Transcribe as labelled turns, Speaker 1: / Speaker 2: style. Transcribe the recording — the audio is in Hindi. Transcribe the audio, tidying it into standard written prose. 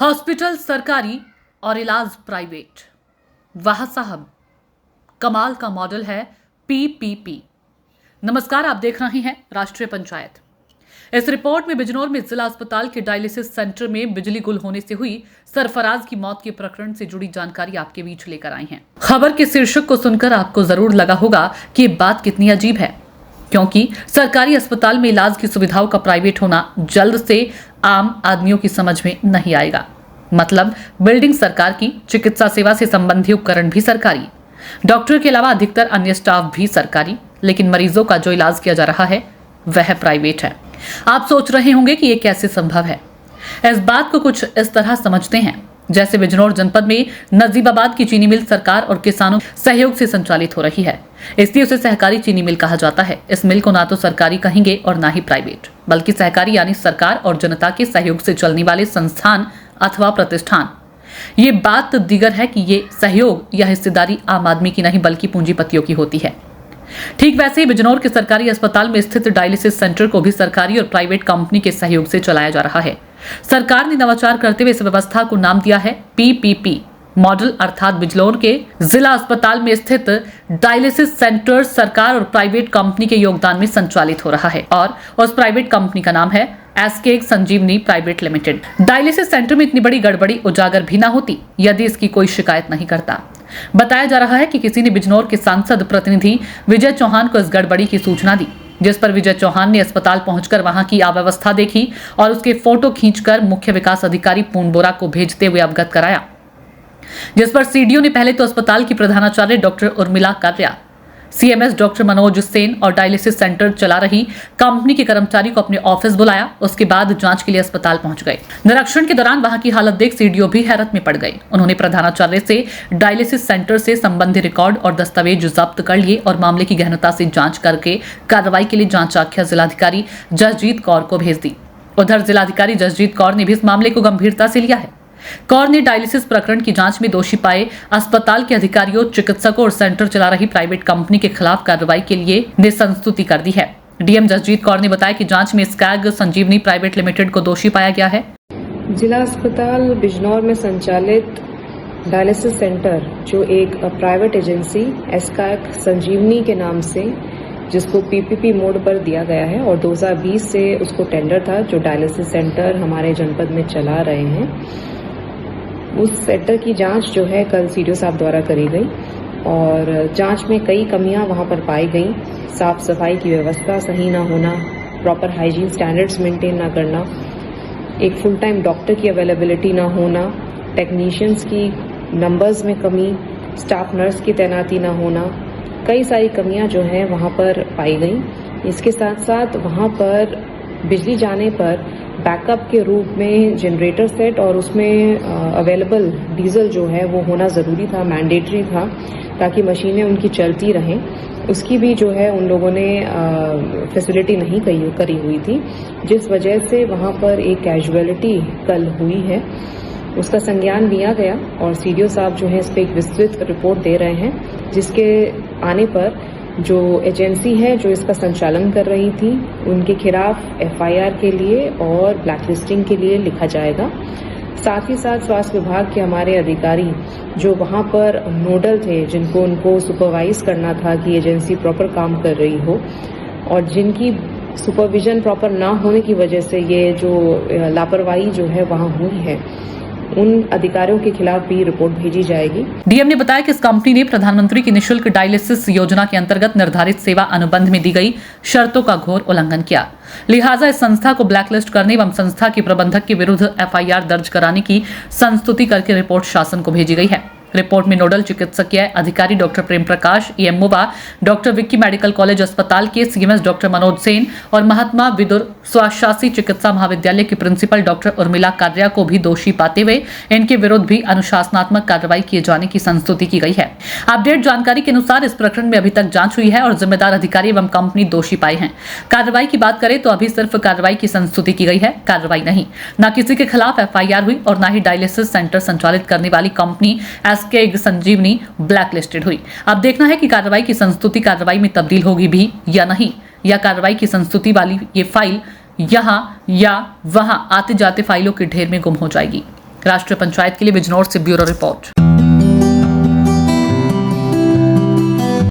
Speaker 1: हॉस्पिटल सरकारी और इलाज प्राइवेट। वाह साहब, कमाल का मॉडल है पीपीपी। नमस्कार, आप देख रहे हैं राष्ट्रीय पंचायत। इस रिपोर्ट में बिजनौर में जिला अस्पताल के डायलिसिस सेंटर में बिजली गुल होने से हुई सरफराज की मौत के प्रकरण से जुड़ी जानकारी आपके बीच लेकर आए हैं। खबर के शीर्षक को सुनकर आपको जरूर लगा होगा कि ये बात कितनी अजीब है, क्योंकि सरकारी अस्पताल में इलाज की सुविधाओं का प्राइवेट होना जल्द से आम आदमियों की समझ में नहीं आएगा। मतलब बिल्डिंग सरकार की, चिकित्सा सेवा से संबंधी उपकरण भी सरकारी, डॉक्टर के अलावा अधिकतर अन्य स्टाफ भी सरकारी, लेकिन मरीजों का जो इलाज किया जा रहा है वह प्राइवेट है। आप सोच रहे होंगे कि यह कैसे संभव है। इस बात को कुछ इस तरह समझते हैं जैसे बिजनौर जनपद में नजीबाबाद की चीनी मिल सरकार और किसानों सहयोग से संचालित हो रही है, इसलिए उसे सहकारी चीनी मिल कहा जाता है। इस मिल को ना तो सरकारी कहेंगे और ना ही प्राइवेट, बल्कि सहकारी यानी सरकार और जनता के सहयोग से चलने वाले संस्थान अथवा प्रतिष्ठान। ये बात दीगर है कि ये सहयोग या हिस्सेदारी आम आदमी की नहीं बल्कि पूंजीपतियों की होती है। ठीक वैसे ही बिजनौर के सरकारी अस्पताल में स्थित डायलिसिस सेंटर को भी सरकारी और प्राइवेट कंपनी के सहयोग से चलाया जा रहा है। सरकार ने नवाचार करते हुए इस व्यवस्था को नाम दिया है पीपीपी मॉडल, अर्थात बिजनौर के जिला अस्पताल में स्थित डायलिसिस सेंटर सरकार और प्राइवेट कंपनी के योगदान में संचालित हो रहा है और उस प्राइवेट कंपनी का नाम है एसके संजीवनी प्राइवेट लिमिटेड। डायलिसिस सेंटर में इतनी बड़ी गड़बड़ी उजागर भी ना होती यदि इसकी कोई शिकायत नहीं करता। बताया जा रहा है कि किसी ने बिजनौर के सांसद प्रतिनिधि विजय चौहान को इस गड़बड़ी की सूचना दी, जिस पर विजय चौहान ने अस्पताल पहुंचकर वहां की अव्यवस्था देखी और उसके फोटो खींचकर मुख्य विकास अधिकारी पूर्ण बोरा को भेजते हुए अवगत कराया, जिस पर सीडीओ ने पहले तो अस्पताल की प्रधानाचार्य doctor Urmila Kalya, CMS doctor Manoj Sen और डायलिसिस सेंटर चला रही कंपनी के कर्मचारी को अपने ऑफिस बुलाया। उसके बाद जांच के लिए अस्पताल पहुंच गए। निरीक्षण के दौरान वहां की हालत देख सीडीओ भी हैरत में पड़ गए। उन्होंने प्रधानाचार्य से डायलिसिस सेंटर से संबंधित रिकॉर्ड और दस्तावेज जब्त कर लिए और मामले की गहनता से जांच करके कार्रवाई के लिए जांच आख्या जिलाधिकारी जसजीत कौर को भेज दी। उधर जिलाधिकारी जसजीत कौर ने भी इस मामले को गंभीरता से लिया है। कौर ने डायलिसिस प्रकरण की जांच में दोषी पाए अस्पताल के अधिकारियों, चिकित्सकों और सेंटर चला रही प्राइवेट कंपनी के खिलाफ कार्रवाई के लिए निसंस्तुति कर दी है। डीएम जसजीत कौर ने बताया कि जांच में स्कैग संजीवनी प्राइवेट लिमिटेड को दोषी पाया गया है।
Speaker 2: जिला अस्पताल बिजनौर में संचालित डायलिसिस सेंटर जो एक प्राइवेट एजेंसी एस्कैग संजीवनी के नाम से, जिसको पीपीपी मोड पर दिया गया है और 2020 से उसको टेंडर था, जो डायलिसिस सेंटर हमारे जनपद में चला रहे हैं, उस सेंटर की जांच जो है कल सीडीओ साहब द्वारा करी गई और जांच में कई कमियां वहां पर पाई गई। साफ सफाई की व्यवस्था सही ना होना, प्रॉपर हाइजीन स्टैंडर्ड्स मेंटेन ना करना, एक फुल टाइम डॉक्टर की अवेलेबिलिटी ना होना, टेक्नीशियंस की नंबर्स में कमी, स्टाफ नर्स की तैनाती ना होना, कई सारी कमियां जो है वहां पर पाई गई। इसके साथ साथ वहां पर बिजली जाने पर बैकअप के रूप में जनरेटर सेट और उसमें अवेलेबल डीजल जो है वो होना ज़रूरी था, मैंडेटरी था, ताकि मशीनें उनकी चलती रहें। उसकी भी जो है उन लोगों ने फैसिलिटी नहीं करी हुई थी, जिस वजह से वहाँ पर एक कैजुअलिटी कल हुई है। उसका संज्ञान लिया गया और सीडीओ साहब जो है इस पर एक विस्तृत रिपोर्ट दे रहे हैं, जिसके आने पर जो एजेंसी है जो इसका संचालन कर रही थी उनके खिलाफ एफआईआर के लिए और ब्लैकलिस्टिंग के लिए लिखा जाएगा। साथ ही साथ स्वास्थ्य विभाग के हमारे अधिकारी जो वहां पर नोडल थे, जिनको उनको सुपरवाइज करना था कि एजेंसी प्रॉपर काम कर रही हो, और जिनकी सुपरविजन प्रॉपर ना होने की वजह से ये जो लापरवाही जो है वहां हुई है, उन अधिकारियों के खिलाफ भी रिपोर्ट भेजी जाएगी।
Speaker 1: डीएम ने बताया कि इस कंपनी ने प्रधानमंत्री की निःशुल्क डायलिसिस योजना के अंतर्गत निर्धारित सेवा अनुबंध में दी गई शर्तों का घोर उल्लंघन किया, लिहाजा इस संस्था को ब्लैकलिस्ट करने एवं संस्था के प्रबंधक के विरुद्ध एफआईआर दर्ज कराने की संस्तुति करके रिपोर्ट शासन को भेजी गई है। रिपोर्ट में नोडल चिकित्सकीय अधिकारी doctor Prem Prakash, EMO doctor Vicky medical college अस्पताल के सीएमएस डॉक्टर मनोज सेन और महात्मा विदुर स्वाशासी चिकित्सा महाविद्यालय की प्रिंसिपल डॉक्टर उर्मिला काल्या को भी दोषी पाते हुए इनके विरुद्ध भी अनुशासनात्मक कार्रवाई किए जाने की संस्तुति की गई है। अपडेट जानकारी के अनुसार इस प्रकरण में अभी तक जांच हुई है और जिम्मेदार अधिकारी एवं कंपनी दोषी पाए हैं। कार्रवाई की बात करें तो अभी सिर्फ कार्रवाई की संस्तुति की गई है, कार्रवाई नहीं। न किसी के खिलाफ एफआईआर हुई और न ही डायलिसिस सेंटर संचालित करने वाली कंपनी एसके संजीवनी ब्लैकलिस्टेड हुई। अब देखना है कि कार्रवाई की संस्तुति कार्रवाई में तब्दील होगी भी या नहीं, या कार्रवाई की संस्तुति वाली ये फाइल यहां या वहां आते जाते फाइलों के ढेर में गुम हो जाएगी। राष्ट्रीय पंचायत के लिए बिजनौर से ब्यूरो रिपोर्ट।